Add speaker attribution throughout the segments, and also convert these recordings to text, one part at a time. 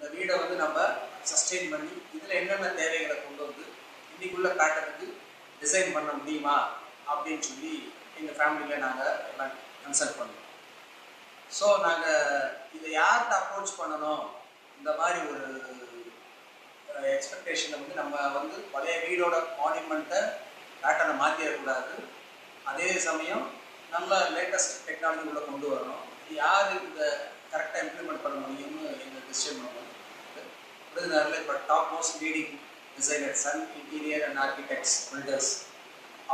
Speaker 1: இந்த வீடை வந்து நம்ம சஸ்டெயின் பண்ணி இதில் என்னென்ன தேவைகளை கொண்டு வந்து இன்னைக்குள்ள பேட்டர்னுக்கு டிசைன் பண்ண முடியுமா அப்படின்னு சொல்லி எங்கள் ஃபேமிலியில் நாங்கள் எல்லாம் கன்சல்ட் பண்ணோம். ஸோ நாங்கள் இதை யார்கிட்ட அப்ரோச் பண்ணணும், இந்த மாதிரி ஒரு எக்ஸ்பெக்டேஷனை வந்து நம்ம வந்து பழைய வீடோட மானியூமெண்ட்டை பேட்டர்னை மாற்றிடக்கூடாது, அதே சமயம் நல்ல லேட்டஸ்ட் டெக்னாலஜி உள்ள கொண்டு வரணும். இது யார் இதை கரெக்டாக இம்ப்ளிமெண்ட் பண்ண முடியும்னு எங்கள் டிசிஷன் பண்ணணும். விருதுநகரில் இப்போ top most leading designers and interior and architects builders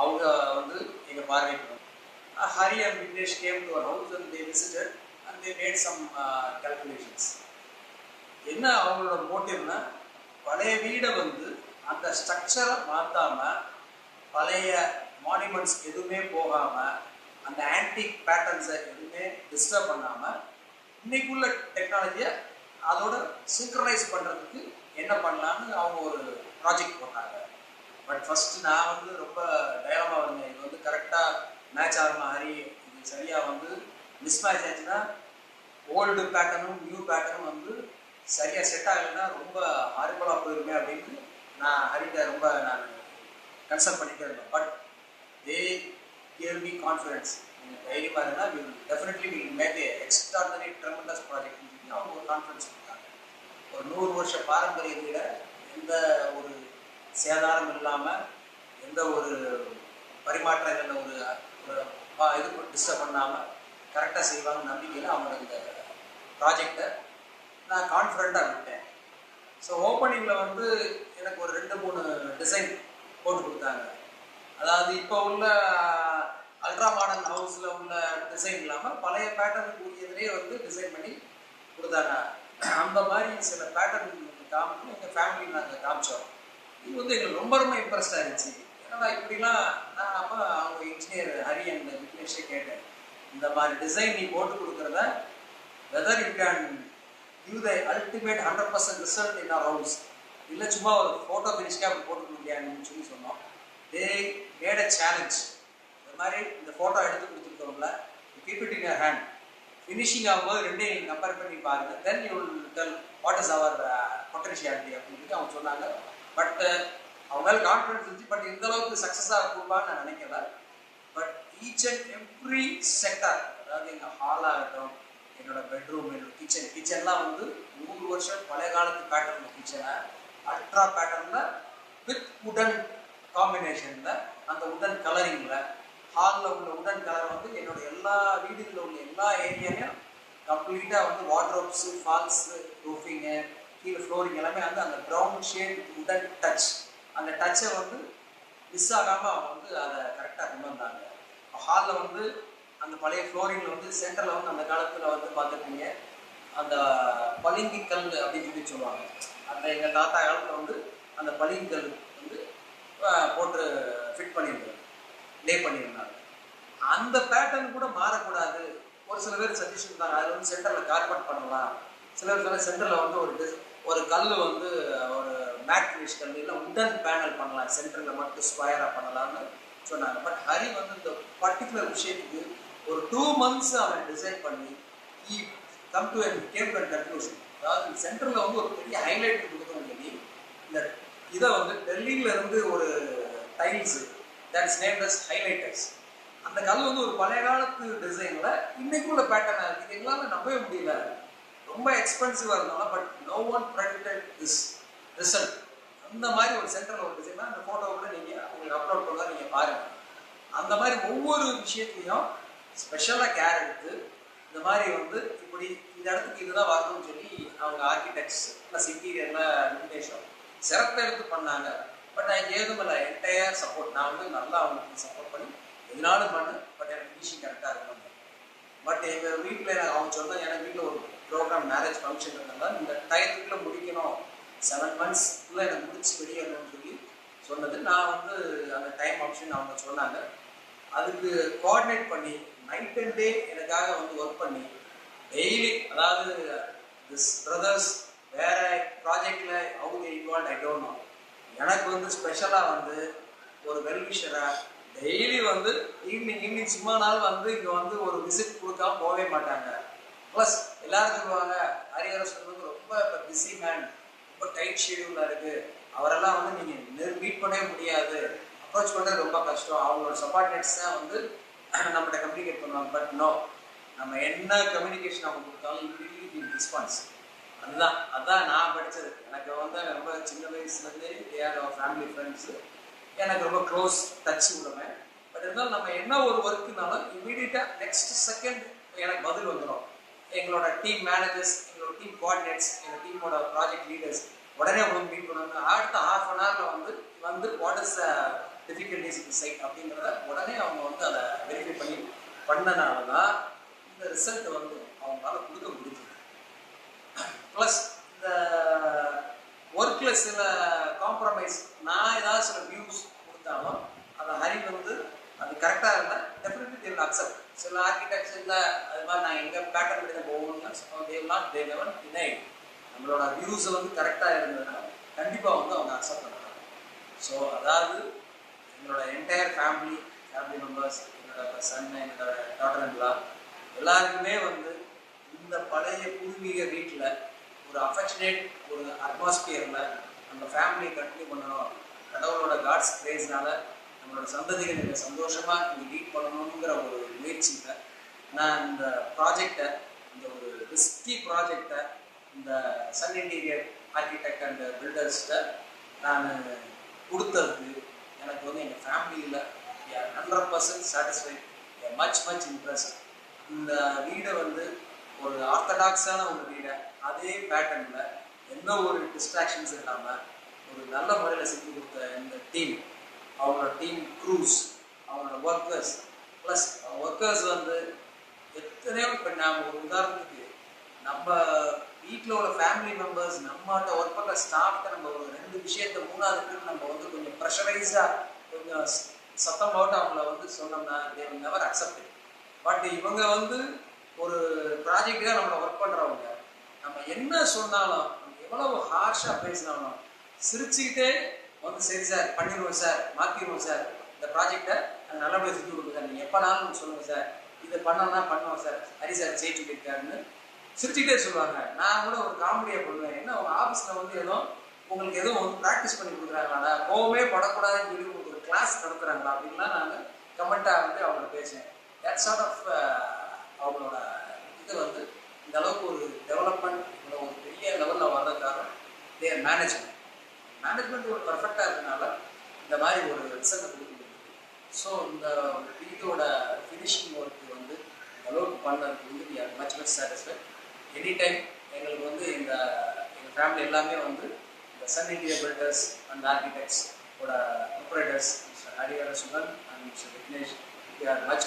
Speaker 1: அவங்க வந்து எங்கள் பார்வைக்கு Hari and Vignesh came to our house and they visited and they made some calculations. என்ன அவங்களோட மோட்டிவ்னா, பழைய வீடை வந்து அந்த ஸ்ட்ரக்சரை மாற்றாமல், பழைய மானுமெண்ட்ஸ் எதுவுமே போகாமல், அந்த ஆன்டிக் பேட்டர்ன்ஸை எதுவுமே டிஸ்டர்ப் பண்ணாமல், இன்னைக்குள்ள டெக்னாலஜியை அதோட சிங்க்ரனைஸ் பண்ணுறதுக்கு என்ன பண்ணலான்னு அவங்க ஒரு ப்ராஜெக்ட் போட்டாங்க. பட் ஃபஸ்ட்டு நான் வந்து ரொம்ப டயலமாக இருந்தேன். இது வந்து கரெக்டாக மேட்ச் ஆகுமா ஹரி, இது சரியாக வந்து மிஸ்மேட்ச் ஆச்சுன்னா ஓல்டு பேட்டர்னும் நியூ பேட்டர்னும் வந்து சரியாக செட் ஆகலைன்னா ரொம்ப ஹாரிபலாக போயிருமே அப்படின்னு நான் ஹரிட்ட ரொம்ப நான் கன்சல்ட் பண்ணிகிட்டே இருந்தேன். But they gave me confidence, நீங்கள் தைரியமாக இருந்தால் will definitely will make a extraordinary tremendous project சொல்லி அவங்க ஒரு கான்ஃபிடன்ஸ் கொடுத்தாங்க. ஒரு 100 வருஷ பாரம்பரியத்தில் எந்த ஒரு சேதாரம் இல்லாமல், எந்த ஒரு பரிமாற்றங்கள் ஒரு இது டிஸ்டர்ப் பண்ணாமல் கரெக்டாக செய்வாங்க நம்பிக்கையில் அவங்க இந்த ப்ராஜெக்டை நான் கான்ஃபிடண்ட்டாக விட்டேன். ஸோ ஓப்பனிங்கில் வந்து எனக்கு ஒரு 2-3 டிசைன் போட்டு கொடுத்தாங்க. அதாவது இப்போ உள்ள அல்ட்ரா மாடர்ன் ஹவுஸில் உள்ள டிசைன் இல்லாமல் பழைய பேட்டர்னுக்கு உரியதுலேயே வந்து டிசைன் பண்ணி கொடுத்தாங்க. அந்த மாதிரி சில பேட்டர்ன் காமிச்சு எங்கள் ஃபேமிலி நாங்கள் காமிச்சோம். இது வந்து எங்களுக்கு ரொம்ப ரொம்ப இம்ப்ரெஸ்டாக இருந்துச்சு. ஏன்னா இப்படிலாம் நான் அப்போ அவங்க இன்ஜினியர் ஹரி அண்ட் விக்னேஷே கேட்டேன், இந்த மாதிரி டிசைன் நீ போட்டு கொடுக்குறத whether you can give the ultimate 100% result in our house, இல்லை சும்மா ஒரு ஃபோட்டோ ஃபினிஷ்காக அப்படி போட்டு முடியாதுன்னு சொல்லி சொன்னோம். They made a challenge. இந்த மாதிரி இந்த ஃபோட்டோ எடுத்து கொடுத்துருக்கோம்ல, keep it in your hand, finishing ஆகும்போது ரெண்டையும் கம்பேர் பண்ணி பாருங்க, then you will tell what is அவர் பொட்டன்ஷியாலிட்டி அப்படின்னு அவங்க சொன்னாங்க. பட் அவங்களால கான்ஃபிடன்ஸ் இருந்துச்சு. பட் இந்த அளவுக்கு சக்ஸஸாக கொடுப்பான்னு நான் நினைக்கல. But each and every sector, அதாவது எங்கள் ஹாலாகட்டும், என்னோட பெட்ரூம், என்னோட கிச்சன்லாம் வந்து 100 வருஷம் பழைய காலத்து பேட்டர்ன் கிச்சனை அல்ட்ரா பேட்டர்னில் வித் உடன் காம்பினேஷனில், அந்த உடன் கலரிங்கில், ஹாலில் உள்ள உடன் கலர் வந்து என்னோட எல்லா வீடுகளில் உள்ள எல்லா ஏரியாலையும் கம்ப்ளீட்டாக வந்து வார்ட்ரோப்ஸு, ஃபால்ஸு, ரூஃபிங்கு, கீழே ஃப்ளோரிங் எல்லாமே வந்து அந்த ப்ரௌன் ஷேட் உடன் டச், அந்த டச்சை வந்து மிஸ் ஆகாமல் அவங்க வந்து அதை கரெக்டாக கொண்டு வந்தாங்க. ஹாலில் வந்து அந்த பழைய ஃப்ளோரிங்கில் வந்து சென்டரில் வந்து அந்த காலத்தில் வந்து பார்த்துருப்பீங்க அந்த பளிங்கு கல் அப்படின்னு சொல்லி சொல்லுவாங்க. அந்த எங்கள் தாத்தா காலத்தில் வந்து அந்த பளிங்கு கல் வந்து போட்டு ஃபிட் பண்ணியிருந்தாங்க, லே பண்ணியிருந்தாங்க. அந்த பேட்டர்ன் கூட மாறக்கூடாது. ஒரு சில பேர் சஜஷன் தாங்க, அதில் வந்து சென்டரில் கார்பெட் பண்ணலாம், சில பேர் சென்டரில் வந்து ஒரு கல் வந்து ஒரு மேட் ஃபினிஷ் கல் இல்லை உடன் பேனல் பண்ணலாம், சென்டரில் மட்டும் ஸ்கொயராக பண்ணலாம்னு சொன்னாங்க. பட் ஹரி வந்து இந்த பர்டிகுலர் விஷயத்துக்கு ஒரு 2 months அவன் டிசைன் பண்ணி கேம் டு கன்க்ளூஷன். அதாவது சென்டரில் வந்து ஒரு பெரிய ஹைலைட் கொடுக்கணும்னு சொல்லி இந்த இதை வந்து டெல்லியில் இருந்து ஒரு tiles that's named as highlighters, அந்த கல் வந்து ஒரு பழைய காலத்து டிசைனில் இன்னைக்குள்ள பேட்டர்னாக இருக்குது. இது எங்களால் நம்பவே முடியல, ரொம்ப எக்ஸ்பென்சிவாக இருந்தாலும். But no one predicted this result. அந்த மாதிரி ஒரு சென்டரில் ஒரு டிசைன், அந்த ஃபோட்டோ கூட நீங்கள் உங்களுக்கு அப்லோட் பண்ணலாம், நீங்கள் பாருங்கள். அந்த மாதிரி ஒவ்வொரு விஷயத்தையும் ஸ்பெஷலாக கேர் எடுத்து இந்த மாதிரி வந்து இப்படி இந்த இடத்துக்கு இதுதான் வரணும்னு சொல்லி அவங்க ஆர்கிடெக்ட்ஸ் ப்ளஸ் இன்டீரியரில் நிர்தேசம் சிறப்பு எடுத்து பண்ணாங்க. பட் நான் ஏதும் இல்லை, என்டையர் சப்போர்ட் நான் வந்து நல்லா அவங்களுக்கு சப்போர்ட் பண்ணி எதுனாலும் பண்ணேன். பட் எனக்கு ஃபினிஷிங் கரெக்டாக இருக்கணும். பட் எங்கள் வீட்டில் அவங்க சொன்னால், எனக்கு வீட்டில் ஒரு ப்ரோக்ராம் மேரேஜ் ஃபங்க்ஷன் இருந்தால் இந்த டயத்துக்குள்ளே முடிக்கணும், 7 monthsக்குள்ளே எனக்கு முடிச்சு வெளியேறணும்னு சொல்லி சொன்னது. நான் வந்து அந்த டைம் ஆப்ஷன் அவங்க சொன்னாங்க. அதுக்கு கோஆர்டினேட் பண்ணி நைட் அண்ட் டே எனக்காக வந்து ஒர்க் பண்ணி டெய்லி, அதாவது திஸ் பிரதர்ஸ் வேற ப்ராஜெக்டில் அவங்க இன்வால்வ், ஐ டோன்ட் நோ. எனக்கு வந்து ஸ்பெஷலாக வந்து ஒரு வெல்விஷராக டெய்லி வந்து ஈவினிங் சும்மா நாள் வந்து இங்கே வந்து ஒரு விசிட் கொடுக்காம போகவே மாட்டாங்க. ப்ளஸ் எல்லாரும் சொல்லுவாங்க, ஹரிஹரன் வந்து ரொம்ப பிஸி மேன், ரொம்ப டைட் ஷெடியூலாக இருக்குது, அவரெல்லாம் வந்து நீங்கள் மீட் பண்ணவே முடியாது, அப்ரோச் பண்ணுறது ரொம்ப கஷ்டம், அவங்களோட சப்பார்டினேட்ஸ் தான் வந்து நம்மகிட்ட கம்யூனிகேட் பண்ணுவாங்க. பட் நோ, நம்ம என்ன கம்யூனிகேஷன் அவங்க கொடுத்தாலும் இம்மிடியட்லி ரெஸ்பான்ஸ். அதுதான் நான் படித்தது. எனக்கு வந்து ரொம்ப சின்ன வயசுலேருந்தே தேர் ஃபேமிலி ஃப்ரெண்ட்ஸு, எனக்கு ரொம்ப க்ளோஸ் டச் விடுவேன். பட் இருந்தாலும் நம்ம என்ன ஒரு ஒர்க்குனாலும் இம்மீடியட்டாக நெக்ஸ்ட் செகண்ட் எனக்கு பதில் வந்துடும். எங்களோட டீம் மேனேஜர்ஸ், எங்களோட டீம் கோஆர்டினேட்ஸ், எங்கள் டீமோட ப்ராஜெக்ட் லீடர்ஸ் உடனே உங்களுக்கு மீட் பண்ணுவாங்க. அடுத்த ½ an hour வந்து what is difficulties inside அப்படிங்கிறத உடனே அவங்க வந்து அதை வெரிஃபை பண்ணனால தான் இந்த ரிசல்ட் வந்து அவங்களால கொடுக்க முடியுது. ப்ளஸ் இந்த ஒர்க்கில் சில காம்ப்ரமைஸ், நான் ஏதாவது சில வியூஸ் கொடுத்தாலும் அதை ஹரி வந்து அது கரெக்டாக இருந்தால் டெஃபினெட்லி தே வில் அக்செப்ட். சில ஆர்கிடெக்சரில் அது மாதிரி நான் எங்கள் பேட்டர்ன் படி தான் போகணும்னா தே நெவர் டினை. நம்மளோட வியூஸை வந்து கரெக்டாக இருந்ததுன்னா கண்டிப்பாக வந்து அவங்க அக்செப்ட் பண்ணுறாங்க. ஸோ அதாவது என்னோட என்டையர் ஃபேமிலி மெம்பர்ஸ், என்னோட சன், என்னோட டாட்டர் இன் லா, எல்லாருக்குமே வந்து இந்த பழைய பூர்வீக வீட்டில் ஒரு அஃபெக்ஷனேட் ஒரு அட்மாஸ்பியரில் நம்ம ஃபேமிலியை கண்டினியூ பண்ணணும். கடவுளோட காட்ஸ் கிரேஸ்னால நம்மளோட சந்ததிகள் இங்கே சந்தோஷமாக இங்கே லீட் பண்ணணுங்கிற ஒரு முயற்சியில் நான் இந்த ப்ராஜெக்டை, இந்த ஒரு ரிஸ்கி ப்ராஜெக்டை இந்த சன் இன்டீரியர் ஆர்கிடெக்ட் அண்ட் பில்டர்ஸ்கிட்ட நான் கொடுத்ததுக்கு எனக்கு வந்து எங்கள் ஃபேமிலியில் 100% சாட்டிஸ்ஃபைட், மச் இம்ப்ரெஸ்ட். இந்த வீடை வந்து ஒரு ஆர்த்தடாக்ஸான ஒரு வீடை அதே பேட்டர்னில் எந்த ஒரு டிஸ்ட்ராக்ஷன்ஸ் இல்லாமல் ஒரு நல்ல முறையில் செஞ்சு கொடுத்த இந்த டீம், அவங்களோட டீம் க்ரூஸ், அவங்களோட ஒர்க்கர்ஸ், ப்ளஸ் ஒர்க்கர்ஸ் வந்து எத்தனையோ. இப்போ நாம் ஒரு உதாரணத்துக்கு நம்ம வீட்டில் உள்ள ஃபேமிலி மெம்பர்ஸ் நம்மகிட்ட ஒர்க் பண்ணுற ஸ்டாஃப்கிட்ட நம்ம ஒரு 2 விஷயத்த 3வது நம்ம வந்து கொஞ்சம் ப்ரெஷரைஸ்டாக கொஞ்சம் சத்தம் போட்டு அவங்கள வந்து சொன்னோம்னா they will never accept. But இவங்க வந்து ஒரு ப்ராஜெக்டாக நம்மளை ஒர்க் பண்ணுறவங்க, நம்ம என்ன சொன்னாலும் எவ்வளவு ஹார்ஷாக பேசினாலும் சிரிச்சுக்கிட்டே வந்து சரி சார் பண்ணிடுவோம் சார், மாற்றிடுவோம் சார், இந்த ப்ராஜெக்டை நல்லபடியாக செஞ்சு கொடுங்க சார், நீங்கள் எப்போனாலும் சொல்லுங்கள் சார், இதை பண்ணோம்னா பண்ணுவோம் சார், ஹரி சார் செய்து இருக்காருன்னு சிரிச்சுக்கிட்டே சொல்லுவாங்க. நான் கூட ஒரு காமெடியாக பண்ணுவேன், என்ன உங்கள் ஆஃபீஸில் வந்து உங்களுக்கு எதுவும் வந்து ப்ராக்டிஸ் பண்ணி கொடுக்குறாங்களா, கோவமே படக்கூடாதுன்னு சொல்லி உங்களுக்கு ஒரு கிளாஸ் நடத்துகிறாங்களா அப்படின்லாம் நான் கமெண்ட்டாக வந்து அவங்கள பேசுவேன். தட் சார்ட் ஆஃப் அவங்களோட இது வந்து இந்த அளவுக்கு ஒரு டெவலப்மெண்ட், இவ்வளோ ஒரு பெரிய லெவலில் வர்றதுக்காக தேர் மேனேஜ்மெண்ட் ஒரு பர்ஃபெக்டாக இருக்கனால இந்த மாதிரி ஒரு ரிசல்ட்டை கொடுக்க முடியுது. ஸோ இந்த வீட்டோட ஃபினிஷிங் ஒர்க்கு வந்து இந்த அளவுக்கு பண்ணதுக்கு வந்து we are much satisfied. Any time எங்களுக்கு வந்து எங்கள் ஃபேமிலி எல்லாமே வந்து இந்த Sun interior builders and architects ஓட operators mister Harihara Sundan and mister Vignesh, we are much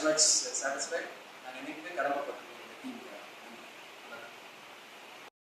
Speaker 1: satisfied.